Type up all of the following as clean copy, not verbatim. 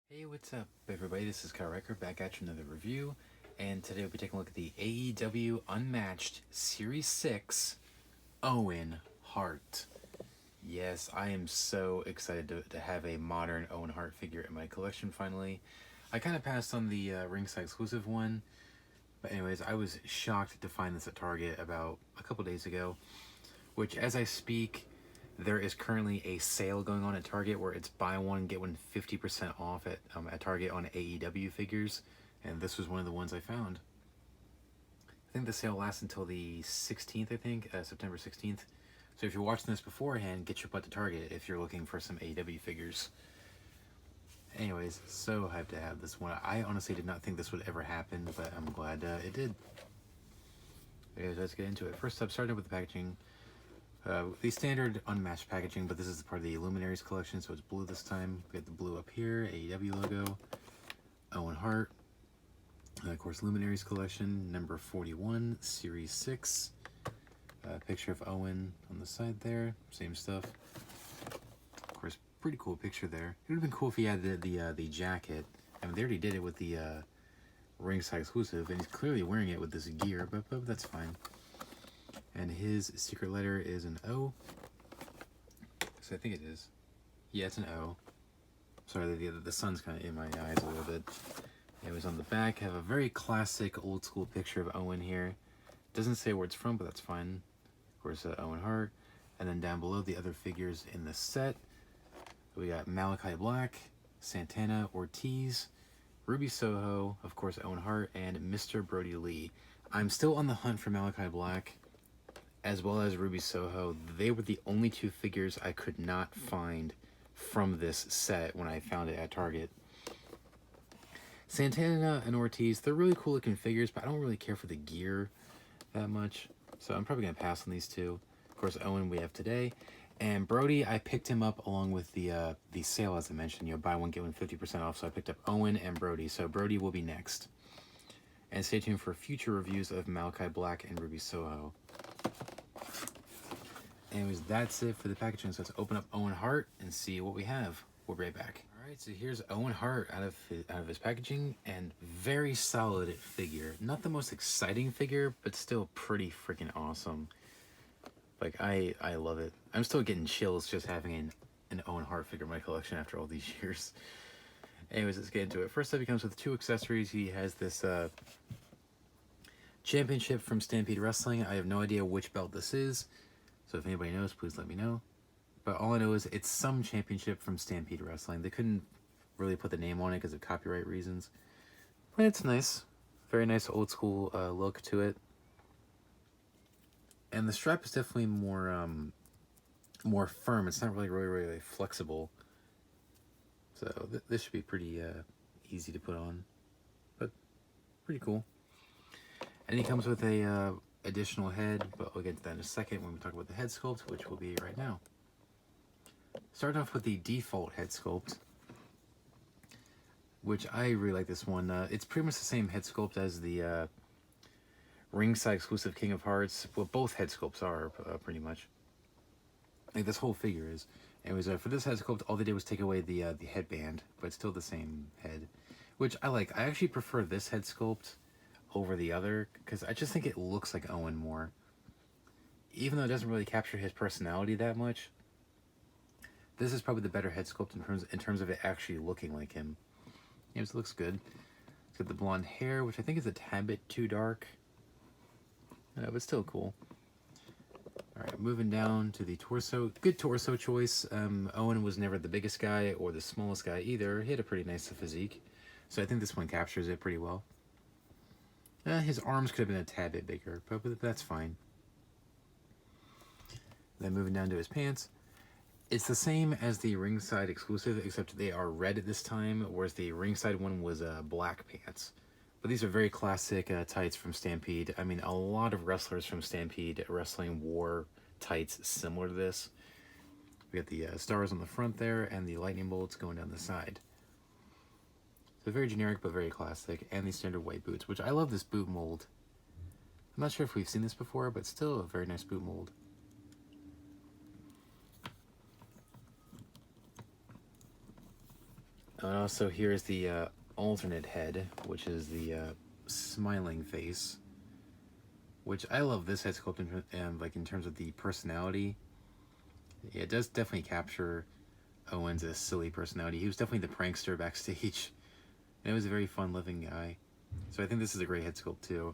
Hey, what's up, everybody? This is Kyle Recker back at you another review, and today we'll be taking a look at the AEW Unmatched Series 6 Owen Hart. Yes, I am so excited to have a modern Owen Hart figure in my collection finally. I kind of passed on the ringside exclusive one, but anyways, I was shocked to find this at Target about a couple days ago, which as I speak, there is currently a sale going on at Target where it's buy one get one 50% off at Target on AEW figures, and this was one of the ones I found. I think the sale lasts until the 16th. I think September 16th. So if you're watching this beforehand, get your butt to Target if you're looking for some AEW figures. Anyways, so hyped to have this one. I honestly did not think this would ever happen, but I'm glad it did. Anyways, let's get into it. First up, starting with the packaging. The standard unmatched packaging, but this is part of the Luminaries collection, so it's blue this time. We got the blue up here, AEW logo, Owen Hart, and of course Luminaries collection, number 41, Series 6. Picture of Owen on the side there, same stuff. Of course, pretty cool picture there. It would have been cool if he had the jacket. I mean, they already did it with the ringside exclusive, and he's clearly wearing it with this gear, but that's fine. And his secret letter is an O. So I think it is. Yeah, it's an O. Sorry, the sun's kind of in my eyes a little bit. It was on the back. Have a very classic old school picture of Owen here. Doesn't say where it's from, but that's fine. Of course, Owen Hart. And then down below, the other figures in the set. We got Malachi Black, Santana Ortiz, Ruby Soho, of course, Owen Hart, and Mr. Brody Lee. I'm still on the hunt for Malachi Black, as well as Ruby Soho. They were the only two figures I could not find from this set when I found it at Target. Santana and Ortiz, they're really cool looking figures, but I don't really care for the gear that much, so I'm probably going to pass on these two. Of course, Owen we have today, and Brody, I picked him up along with the sale, as I mentioned. Buy one get one 50% off, so I picked up Owen and Brody, so Brody will be next. And stay tuned for future reviews of Malachi Black and Ruby Soho. Anyways, that's it for the packaging. So let's open up Owen Hart and see what we have. We'll be right back. All right, so here's Owen Hart out of his packaging, and very solid figure. Not the most exciting figure, but still pretty freaking awesome. Like, I love it. I'm still getting chills just having an Owen Hart figure in my collection after all these years. Anyways, let's get into it. First up, he comes with two accessories. He has this championship from Stampede Wrestling. I have no idea which belt this is, so if anybody knows, please let me know. But all I know is it's some championship from Stampede Wrestling. They couldn't really put the name on it because of copyright reasons. But it's nice. Very nice old school look to it. And the strap is definitely more firm. It's not really flexible. So this should be pretty easy to put on. But pretty cool. And he comes with a additional head, but we'll get to that in a second when we talk about the head sculpt, which will be right now. Starting off with the default head sculpt, which I really like this one. It's pretty much the same head sculpt as the ringside exclusive King of Hearts. Well, both head sculpts are pretty much. Like this whole figure is. Anyways, for this head sculpt, all they did was take away the headband, but it's still the same head, which I like. I actually prefer this head sculpt over the other because I just think it looks like Owen more. Even though it doesn't really capture his personality that much, this is probably the better head sculpt in terms of it actually looking like him. It looks good. It's got the blonde hair, which I think is a tad bit too dark, but still cool. Alright, moving down to the torso. Good torso choice. Owen was never the biggest guy or the smallest guy either. He had a pretty nice physique, so I think this one captures it pretty well. His arms could have been a tad bit bigger, but that's fine. Then moving down to his pants. It's the same as the ringside exclusive, except they are red at this time, whereas the ringside one was black pants. But these are very classic tights from Stampede. I mean, a lot of wrestlers from Stampede Wrestling wore tights similar to this. We got the stars on the front there, and the lightning bolts going down the side. So very generic, but very classic. And the standard white boots, which I love this boot mold. I'm not sure if we've seen this before, but still a very nice boot mold. And also here's the alternate head, which is the smiling face. Which I love this head sculpt in terms of the personality. Yeah, it does definitely capture Owen's silly personality. He was definitely the prankster backstage. And it was a very fun-living guy. So I think this is a great head sculpt too.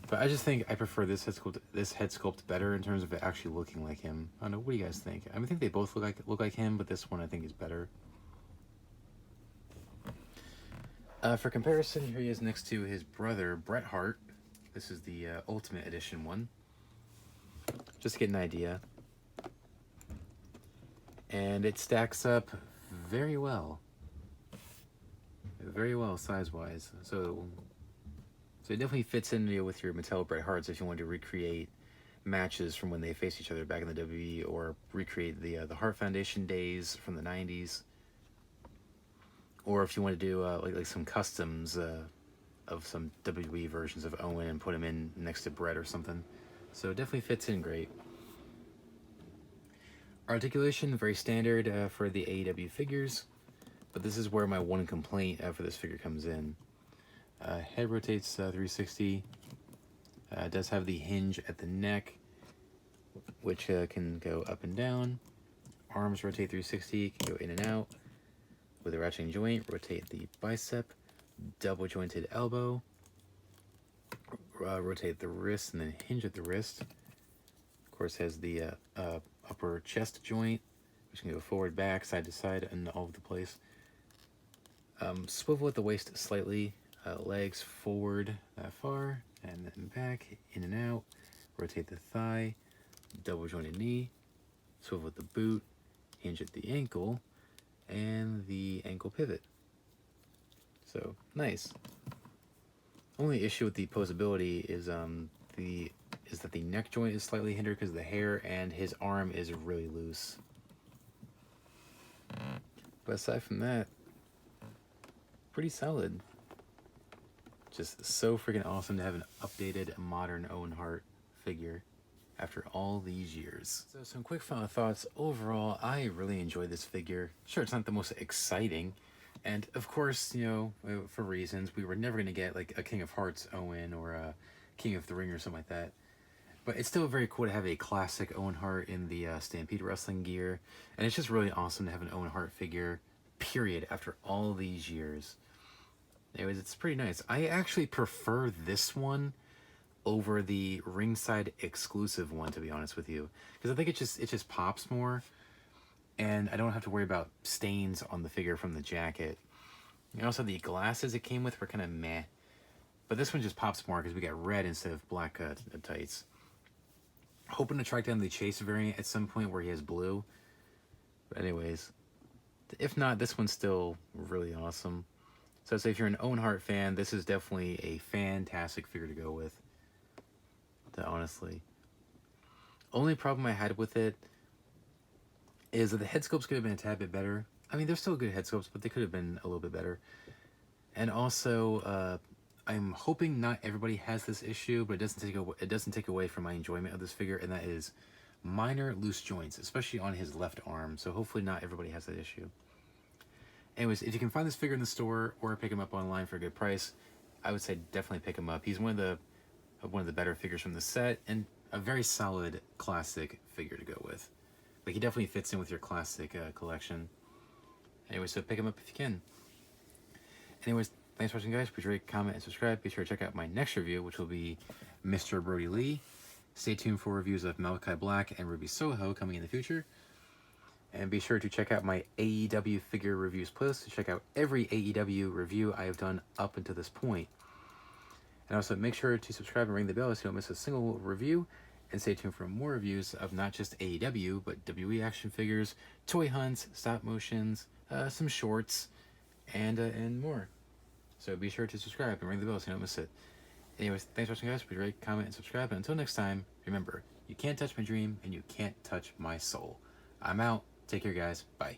But I just think I prefer this head sculpt better in terms of it actually looking like him. I don't know, what do you guys think? I think they both look like him, but this one I think is better. For comparison, here he is next to his brother, Bret Hart. This is the Ultimate Edition one. Just to get an idea. And it stacks up very well. Very well size-wise. So it definitely fits in with your Mattel Bret Harts if you want to recreate matches from when they faced each other back in the WWE, or recreate the Hart Foundation days from the 90s. Or if you want to do like some customs of some WWE versions of Owen and put him in next to Bret or something. So it definitely fits in great. Articulation, very standard for the AEW figures, but this is where my one complaint for this figure comes in. Head rotates 360. Does have the hinge at the neck, which can go up and down. Arms rotate 360, can go in and out. With a ratcheting joint, rotate the bicep. Double jointed elbow. Rotate the wrist and then hinge at the wrist. Of course, has the upper chest joint, which can go forward, back, side to side, and all over the place. Swivel at the waist slightly. Legs forward that far, and then back, in and out. Rotate the thigh. Double jointed knee. Swivel at the boot. Hinge at the ankle. And the ankle pivot. So, nice. Only issue with the posability is that the neck joint is slightly hindered because of the hair, and his arm is really loose. But aside from that, pretty solid. Just so freaking awesome to have an updated, modern Owen Hart figure after all these years. So some quick final thoughts. Overall, I really enjoyed this figure. Sure, it's not the most exciting, and of course, you know, for reasons, we were never going to get like a King of Hearts Owen or a King of the Ring or something like that. But it's still very cool to have a classic Owen Hart in the Stampede Wrestling gear. And it's just really awesome to have an Owen Hart figure, period, after all these years. Anyways, it's pretty nice. I actually prefer this one over the ringside exclusive one, to be honest with you. Because I think it just pops more. And I don't have to worry about stains on the figure from the jacket. And also the glasses it came with were kind of meh. But this one just pops more because we got red instead of black tights. Hoping to track down the Chase variant at some point where he has blue. But anyways, if not, this one's still really awesome. So I'd say if you're an Owen Hart fan, this is definitely a fantastic figure to go with. Honestly. Only problem I had with it is that the head sculpts could have been a tad bit better. I mean, they're still good head sculpts, but they could have been a little bit better. And also, I'm hoping not everybody has this issue, but it doesn't take away from my enjoyment of this figure, and that is minor loose joints, especially on his left arm. So hopefully not everybody has that issue. Anyways, if you can find this figure in the store or pick him up online for a good price, I would say definitely pick him up. He's one of the better figures from the set, and a very solid classic figure to go with. But he definitely fits in with your classic collection. Anyway, so pick him up if you can. Anyways, thanks for watching, guys. Please rate, comment, and subscribe. Be sure to check out my next review, which will be Mr. Brody Lee. Stay tuned for reviews of Malachi Black and Ruby Soho coming in the future. And be sure to check out my AEW figure reviews playlist to check out every AEW review I have done up until this point. And also make sure to subscribe and ring the bell so you don't miss a single review. And stay tuned for more reviews of not just AEW, but WWE action figures, toy hunts, stop motions, some shorts, and more. So be sure to subscribe and ring the bell so you don't miss it. Anyways, thanks for watching, guys. Please rate, comment, and subscribe. And until next time, remember, you can't touch my dream and you can't touch my soul. I'm out. Take care, guys. Bye.